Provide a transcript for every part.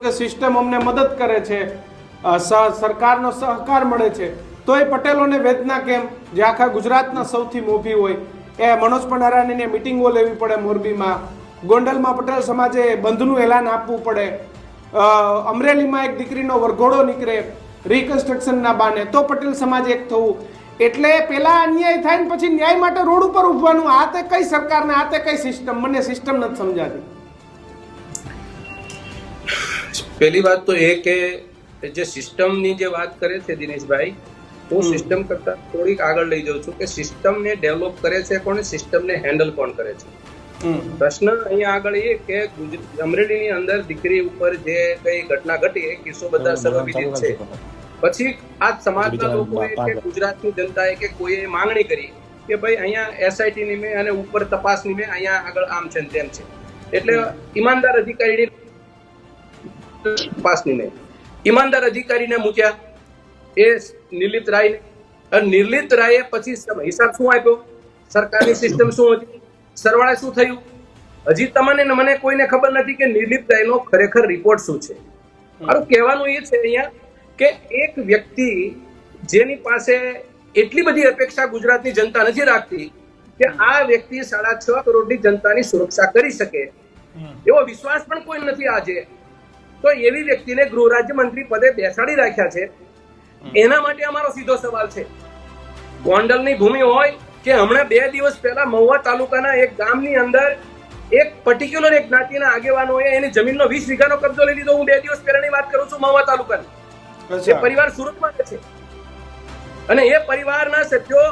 System અમને મદદ કરે છે, સરકારનો સહકાર મળે છે, તો એ પટેલોને વેદના કેમ? જે આખા ગુજરાતના સૌથી મોભી હોય એ મનોજ પંડારાની મિટિંગો લેવી પડે મોરબીમાં, ગોંડલમાં પટેલ સમાજે બંધનું એલાન આપવું પડે, અમરેલીમાં એક દીકરીનો વરઘોડો નીકળે રિકન્સ્ટ્રક્શનના બાને તો પટેલ સમાજ એક થવું. એટલે પેલા અન્યાય થાય ને પછી ન્યાય માટે રોડ ઉપર ઉભવાનું. આ તે કઈ સરકાર ને આ તે કઈ સિસ્ટમ? મને સિસ્ટમ નથી સમજાતી. પહેલી વાત તો એ કે જે સિસ્ટમની જે વાત કરે છે દિનેશભાઈ, હું સિસ્ટમ કરતા થોડીક આગળ લઈ જાઉં છું કે સિસ્ટમને ડેવલપ કરે છે કોણ, સિસ્ટમને હેન્ડલ કોણ કરે છે. પ્રશ્ન અહીંયા આગળ એ કે અમરેલીની અંદર દીકરી ઉપર જે કઈ ઘટના ઘટી એ કિસ્સો બધા સર્વવિદિત છે. પછી આ સમાજના લોકોએ કે ગુજરાતની જનતાએ કે કોઈએ માંગણી કરી કે ભાઈ અહીંયા એસઆઈટી ની મેં અને ઉપર તપાસની મેં અહીંયા આગળ આમ છે તેમ છે, એટલે ઈમાનદાર અધિકારીની તપાસની મેં ઈમાનદાર અધિકારીને મૂક્યા એ નિર્લિપ્ત રાયને. નિર્લિપ્ત રાયે પછી હિસાબ શું આપ્યો, સરકારની સિસ્ટમ શું હતી, સરવાળે શું થયું? હજી તમને ને મને કોઈને ખબર નથી કે નિર્લિપ્ત રાયનો ખરેખર રિપોર્ટ શું છે. મારું કહેવાનું એ છે અહીંયા કે એક વ્યક્તિ જેની પાસે એટલી બધી અપેક્ષા ગુજરાતની જનતા નથી રાખતી કે આ વ્યક્તિ 6.5 કરોડની જનતાની સુરક્ષા કરી શકે એવો વિશ્વાસ પણ કોઈ નથી આજે, તો એવી વ્યક્તિને ગૃહ રાજ્યમંત્રી પદે બેસાડી રાખ્યા છે. એના માટે અમારો સીધો સવાલ છે, ગોંડલની ભૂમિ હોય કે હમણાં 2 દિવસ પહેલા મહુવા તાલુકાના એક ગામની અંદર એક પર્ટિક્યુલર એક જ્ઞાતિના આગેવાનોએ એની જમીનનો 20 વીઘાનો કબજો લઈ લીધો. હું 2 દિવસ પહેલાની વાત કરું છું, મહુવા તાલુકાની. એ પરિવાર સુરતમાં છે અને એ પરિવારના સભ્યો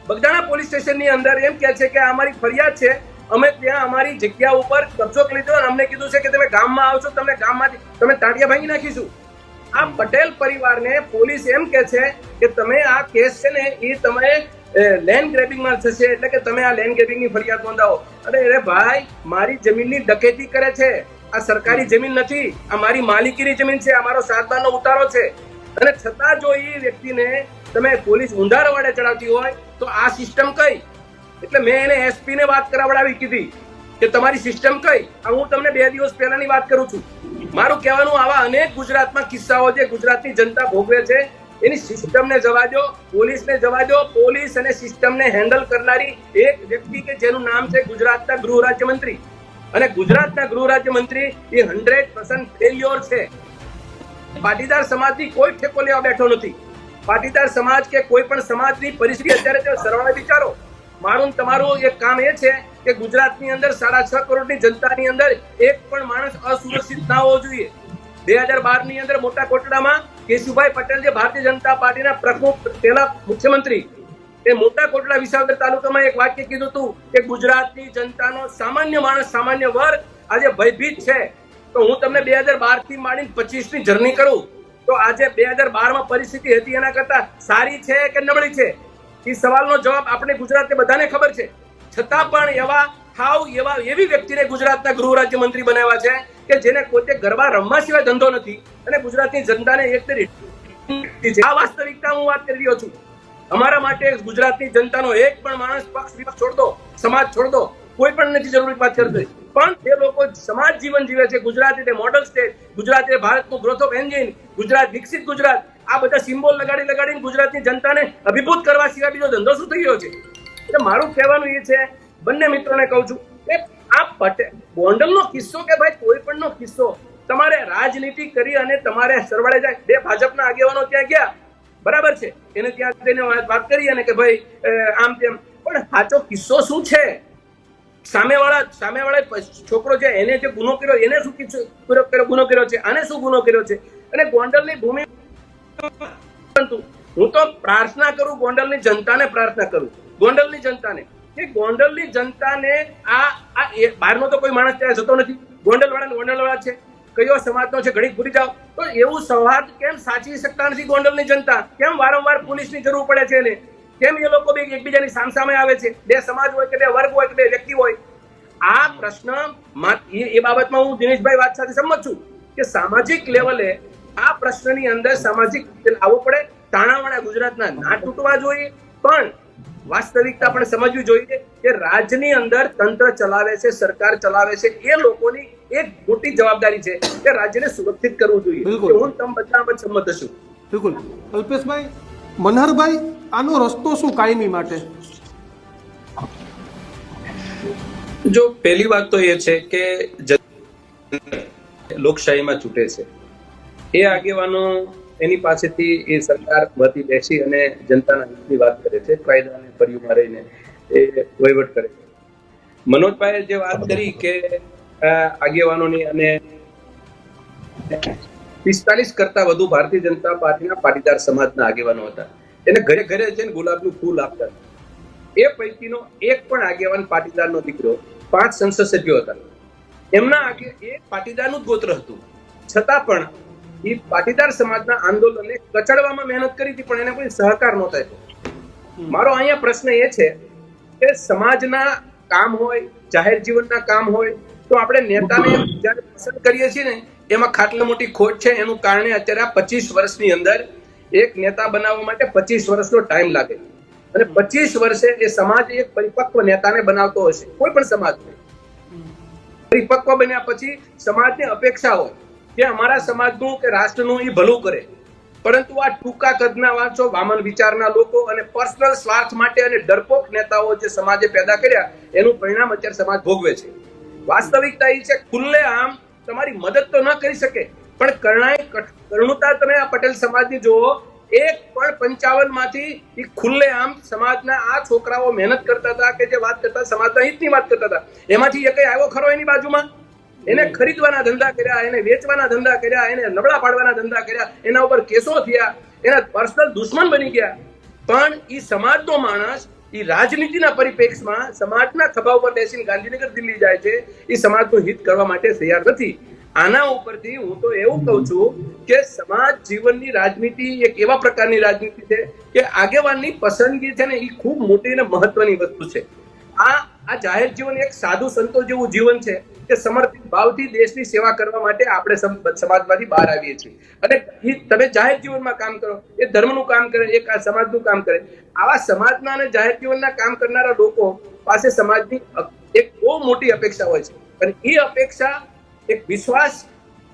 બગદાણા પોલીસ સ્ટેશનની અંદર એમ કહે છે કે અમારી ફરિયાદ છે, અમે ત્યાં અમારી જગ્યા ઉપર કબજો કરી લીધો અને અમને કીધું છે કે તમે ગામમાં આવશો, તમને ગામમાંથી તમે તાળિયા ભાંગી નાખીશું. આ પટેલ પરિવારને પોલીસ એમ કહે છે કે તમે આ કેસ છે ને એ તમે લેન્ડ ગ્રેબિંગમાં થશે, એટલે કે તમે આ લેન્ડ ગ્રેબિંગની ફરિયાદ નોંધાવો. અરે ભાઈ, મારી જમીનની ડકેતી કરે છે, આ સરકારી જમીન નથી, આ મારી માલિકીની જમીન છે, આ મારો 7/12 ઉતારો છે. અને છતાં જો એ વ્યક્તિને તમે પોલીસ ઊંધા રવાડે ચડાવતી હોય તો આ સિસ્ટમ કઈ? એટલે મેં એને એસપી ને વાત કરાવડાવી કીધી કે તમારી સિસ્ટમ કઈ? હું તમને 2 દિવસ પહેલાની વાત કરું છું. મારું કહેવાનું આવા અનેક ગુજરાતમાં કિસ્સાઓ જે ગુજરાતની જનતા ભોગવે છે એની સિસ્ટમને જવા દો, પોલીસને જવા દો. પોલીસ અને સિસ્ટમને હેન્ડલ કરનારી એક વ્યક્તિ કે જેનું નામ છે ગુજરાતના ગૃહ રાજ્યમંત્રી, અને ગુજરાતના ગૃહ રાજ્યમંત્રી એ 100% ફેલ્યોર છે. પાટીદાર સમાજની કોઈ ઠેકો લેવા બેઠો નથી. પાટીદાર સમાજ કે કોઈ પણ સમાજની પરિસ્થિતિ અત્યારે સરવાળે વિચારો. મારું તમારું એક કામ એ છે કે ગુજરાતની અંદર 6.5 કરોડની જનતાની અંદર એક પણ માણસ અસુરક્ષિત ના હોવો જોઈએ. 2012 ની અંદર મોટા કોટડામાં કેશુભાઈ પટેલ જે ભારતીય જનતા પાર્ટીના પ્રમુખ પહેલા મુખ્યમંત્રી, એ મોટા કોટડા વિસાવદર તાલુકામાં એક વાક્ય કીધું હતું કે ગુજરાતની જનતાનો સામાન્ય માણસ, સામાન્ય વર્ગ આજે ભયભીત છે. તો હું તમને 2012 થી માંડીને 25 ની જર્ની કરું તો આજે 2012 માં પરિસ્થિતિ હતી એના કરતા સારી છે કે નબળી છે? એ સવાલનો જવાબ આપણે ગુજરાતને બધાને ખબર છે. છતાં પણ એવી વ્યક્તિને ગુજરાતના ગૃહ રાજ્યમંત્રી બનાવ્યા છે કે જેને પોતે ગરબા રમવા સિવાય ધંધો નથી અને ગુજરાતની જનતાને એક તરી આ વાસ્તવિકતા હું વાત કરી રહ્યો છું. અમારા માટે ગુજરાતની જનતાનો એક પણ માણસ પક્ષ વિપક્ષ છોડ દો, સમાજ છોડ દો, કોઈ પણ નથી જરૂરી વાત કરતો, પણ જે લોકો સમાજ જીવન જીવે છે, ગુજરાત એટલે મોડલ સ્ટેટ, ગુજરાત એટલે ભારતનું ગ્રોથ ઓફ એન્જિન, ગુજરાત વિકસિત ગુજરાત, આ બધા સિમ્બોલ લગાડીને ગુજરાતની જનતાને અભિભૂત કરવા સિવાય બીજો ધંધો શું થઈ ગયો છે? એટલે મારું કહેવાનું એ છે, બંને મિત્રોને કહું છું કે આ પટેલ ગોંડલનો કિસ્સો કે ભાઈ કોઈ પણનો કિસ્સો તમારે રાજનીતિ કરી અને તમારે સરવાળે જાય. 2 ભાજપના આગેવાનો ત્યાં ગયા, બરાબર છે, એને ત્યાં જઈને વાત કરી અને કે ભાઈ આમ તેમ, પણ સાચો કિસ્સો શું છે? સામેવાળા છોકરો છે એને જે ગુનો કર્યો એને શું ગુનો કર્યો છે, આને શું ગુનો કર્યો છે? અને ગોંડલની ભૂમિ હું તો પ્રાર્થના કરું, ગોંડલની જનતાને પ્રાર્થના કરું, ગોંડલની જનતાને કે ગોંડલની જનતાને આ બહારનો તો કોઈ માણસ ત્યાં જતો નથી, ગોંડલવાળા છે, કયો સમાજનો છે ઘડી ભૂલી જાઓ. તો એવું સૌહાર્દ કેમ સાચવી શકતા નથી ગોંડલની જનતા? કેમ વારંવાર પોલીસની જરૂર પડે છે એને? કેમ એ લોકો એકબીજાની સામસામે આવે છે? 2 સમાજ હોય કે 2 વર્ગ હોય કે 2 વ્યક્તિ હોય? આ પ્રશ્ન એ બાબતમાં હું દિનેશભાઈ વાત સાથે સંમત છું કે સામાજિક લેવલે આ પ્રશ્નની અંદર સામાજિક આવવો પડે. તાણાવાણા ગુજરાતના ના તૂટવા જોઈએ, પણ વાસ્તવિકતા આપણે સમજવી જોઈએ કે રાજ્યની અંદર તંત્ર ચલાવે છે, સરકાર ચલાવે છે, એ લોકોની એક મોટી જવાબદારી છે કે રાજ્યને સુરક્ષિત કરવું જોઈએ. બિલકુલ. હું તમે બધા સંમત છું. બિલકુલ. અલ્પેશભાઈ, મનહરભાઈ, આનો રસ્તો શું કાયમી માટે? જો પહેલી વાત તો એ છે કે લોકશાહીમાં ચૂંટે છે એ આગેવાનો એની પાસેથી એ સરકાર વતી બેસી અને જનતાના હિતની વાત કરે છે, કાયદા અને પરિયુમાં રહીને એ વહીવટ કરે છે. મનોજભાઈએ જે વાત કરી કે આગેવાનોની અને 45 કરતા વધુ ભારતીય જનતા પાર્ટીના પાટીદાર સમાજના આગેવાનો હતા, એને ઘરે ઘરે જઈને ગુલાબનું ફૂલ આપતા. એ પૈકીનો એક પણ આગેવાન પાટીદારનો દીકરો, 5 સંસદ સભ્યો હતા, એમના એ પાટીદારનું જ ગોત્ર હતું, છતાં પણ એ પાટીદાર સમાજના આંદોલનને કચડવામાં મહેનત કરી હતી, પણ એને કોઈ સહકાર નહોતો આપ્યો. મારો અહીંયા પ્રશ્ન એ છે કે સમાજના કામ હોય, જાહેર જીવનના કામ હોય, તો આપણે નેતાને જ્યારે પસંદ કરીએ છીએ ને એમાં ખાટલી મોટી ખોટ છે. એનું કારણે અત્યારે આ 25 વર્ષની અંદર એક નેતા બનાવવા માટે 25 વર્ષનો ટાઈમ લાગે, અને 25 વર્ષે એ સમાજ એક પરિપક્વ નેતાને બનાવતો હશે. કોઈ પણ સમાજ પરિપક્વ બન્યા પછી સમાજની અપેક્ષા હોય કે અમારા સમાજનું કે રાષ્ટ્રનું એ ભલું કરે, પરંતુ આ ટૂંકા કદના વાંચો, વામન વિચારના લોકો અને પર્સનલ સ્વાર્થ માટે અને ડરપોક નેતાઓ જે સમાજે પેદા કર્યા, એનું પરિણામ અત્યારે સમાજ ભોગવે છે. વાસ્તવિકતા એ છે ખુલ્લે આમ તમારી મદદ તો ન કરી શકે, પણ કરુણતા તમે આ પટેલ સમાજની જુઓ, એક પણ 55 માંથી ખુલ્લે આમ સમાજના આ છોકરાઓ મહેનત કરતા હતા કે જે વાત કરતા સમાજના હિતની વાત કરતા હતા, એમાંથી એક આવ્યો ખરો એની બાજુમાં? એને ખરીદવાના ધંધા કર્યા, એને વેચવાના ધંધા કર્યા, એને નબળા પાડવાના ધંધા કર્યા, એના ઉપર કેસો થયા, એના પર્સનલ દુશ્મન બની ગયા. પણ એ સમાજનો માણસ એ રાજનીતિના પરિપ્રેક્ષમાં સમાજના ખભા ઉપર બેસીને ગાંધીનગર દિલ્હી જાય છે, એ સમાજનું હિત કરવા માટે તૈયાર નથી. આના ઉપરથી હું તો એવું કહું છું કે સમાજ જીવનની રાજનીતિ એક એવા પ્રકારની રાજનીતિ છે કે આગેવાનની પસંદગી છે ને એ ખૂબ મોટી અને મહત્વની વસ્તુ છે. આ જાહેર જીવન એક સાધુ સંતો જેવું જીવન છે કે સમર્પિત ભાવથી દેશની સેવા કરવા માટે આપણે સમાજમાંથી બહાર આવીએ છીએ. અને તમે જાહેર જીવનમાં કામ કરો, એ ધર્મનું કામ કરે, એક આ સમાજનું કામ કરે. આવા સમાજના અને જાહેર જીવનના કામ કરનારા લોકો પાસે સમાજની એક બહુ મોટી અપેક્ષા હોય છે, અને એ અપેક્ષા એક વિશ્વાસ,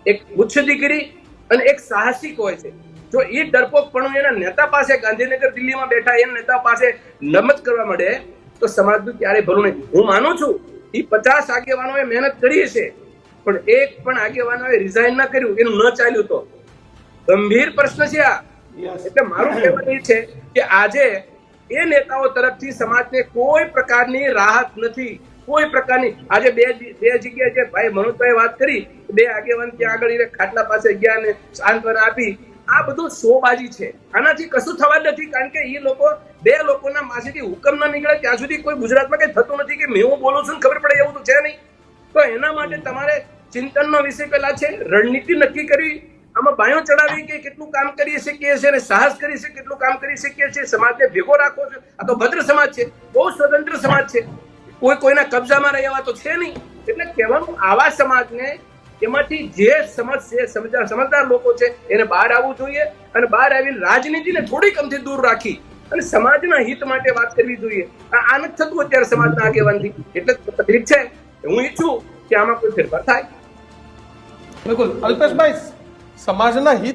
એક ઉચ્ચ ડિગ્રી અને એક સાહસિક હોય છે. જો એ ડરપોકપણું એના નેતા પાસે ગાંધીનગર દિલ્હીમાં બેઠા એ નેતા પાસે નમત કરવા મળે તો સમાજનું ક્યારેય ભલું નહીં. હું માનું છું એ 50 આગેવાનોએ મહેનત કરી હશે, પણ એક પણ આગેવાનોએ રિઝાઇન ના કર્યું, એનું ન ચાલ્યું તો ગંભીર પ્રશ્ન છે આ. એટલે મારું કહેવાનું એ છે કે આજે એ નેતાઓ તરફથી સમાજને કોઈ પ્રકારની રાહત નથી, કોઈ પ્રકારની. આજે બે જગ્યાએ જે ભાઈ મનોજભાઈ વાત કરી, 2 આગેવાન ત્યાં આગળ ખાટલા પાસે ગયા અને સાંત્વના આપી, આ બધું શોબાજી છે. આનાથી કશું થવા જ નથી, કારણ કે એ લોકો 2 લોકોના પાસેથી હુકમ ન નીકળે ત્યાં સુધી કોઈ ગુજરાતમાં કઈ થતું નથી કે હું બોલું છું ખબર પડે એવું તો છે નહીં. તો એના માટે તમારે ચિંતનનો વિષય પહેલા છે, રણનીતિ નક્કી કરવી, આમાં બાયો ચડાવી કે કેટલું કામ કરી શકીએ છીએ અને સાહસ કરી છે કેટલું કામ કરી શકીએ છીએ, સમાજને ભેગો રાખવો છે. આ તો ભદ્ર સમાજ છે, બહુ સ્વતંત્ર સમાજ છે, કોઈના કબજામાં રહેવા તો છે નહીં. એટલે કહેવાનું આવા સમાજને એમાંથી જે સમજદાર લોકો છે એને બહાર આવવું જોઈએ, અને બહાર આવીને રાજનીતિને થોડીક અમથી દૂર રાખી અને સમાજના હિત માટે વાત કરવી જોઈએ. આ નથી થતું અત્યારે સમાજના આગેવાનથી, એટલે તકલીફ છે. હું ઈચ્છું કે આમાં કોઈ ફેરફાર થાય. બિલકુલ. અલ્પેશભાઈ, સમાજના હિત